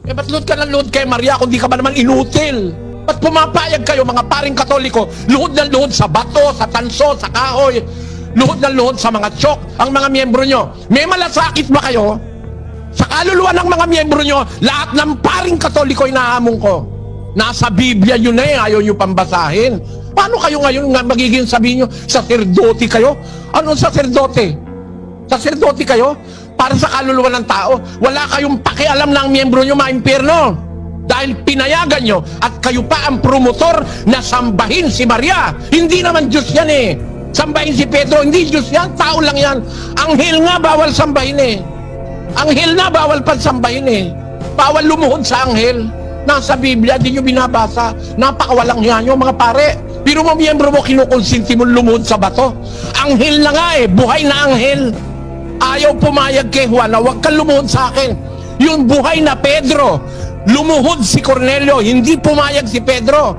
Eh ba't load ka ng load kay Maria kung di ka ba naman inutil? Ba't pumapayag kayo mga paring Katoliko, luhod ng luhod sa bato, sa tanso, sa kahoy, luhod ng luhod sa mga tiyok, ang mga miyembro nyo? May malasakit ba kayo? Sa kaluluwa ng mga miyembro nyo, lahat ng paring Katoliko inahamon ko. Nasa Biblia yun na eh, ayaw nyo pambasahin. Paano kayo ngayon nga magiging sabihin nyo, saserdote kayo? Anong saserdote? Saserdote kayo? Para sa kaluluwa ng tao, wala kayong pakialam ng miyembro nyo maimpyerno. Dahil pinayagan nyo at kayo pa ang promotor na sambahin si Maria. Hindi naman Diyos yan eh. Sambahin si Pedro, hindi Diyos yan, tao lang yan. Anghel nga bawal sambahin eh. Anghel na bawal pansambahin eh. Bawal lumuhod sa anghel. Nasa Biblia, di nyo binabasa. Napakawalang hiya nyo mga pare. Pero mga miyembro mo kinukonsinti mo lumuhod sa bato. Anghel na nga eh, buhay na anghel. Ayaw pumayag kay Juan na huwag kang lumuhod sa akin. Yung buhay na Pedro, lumuhod si Cornelio, hindi pumayag si Pedro.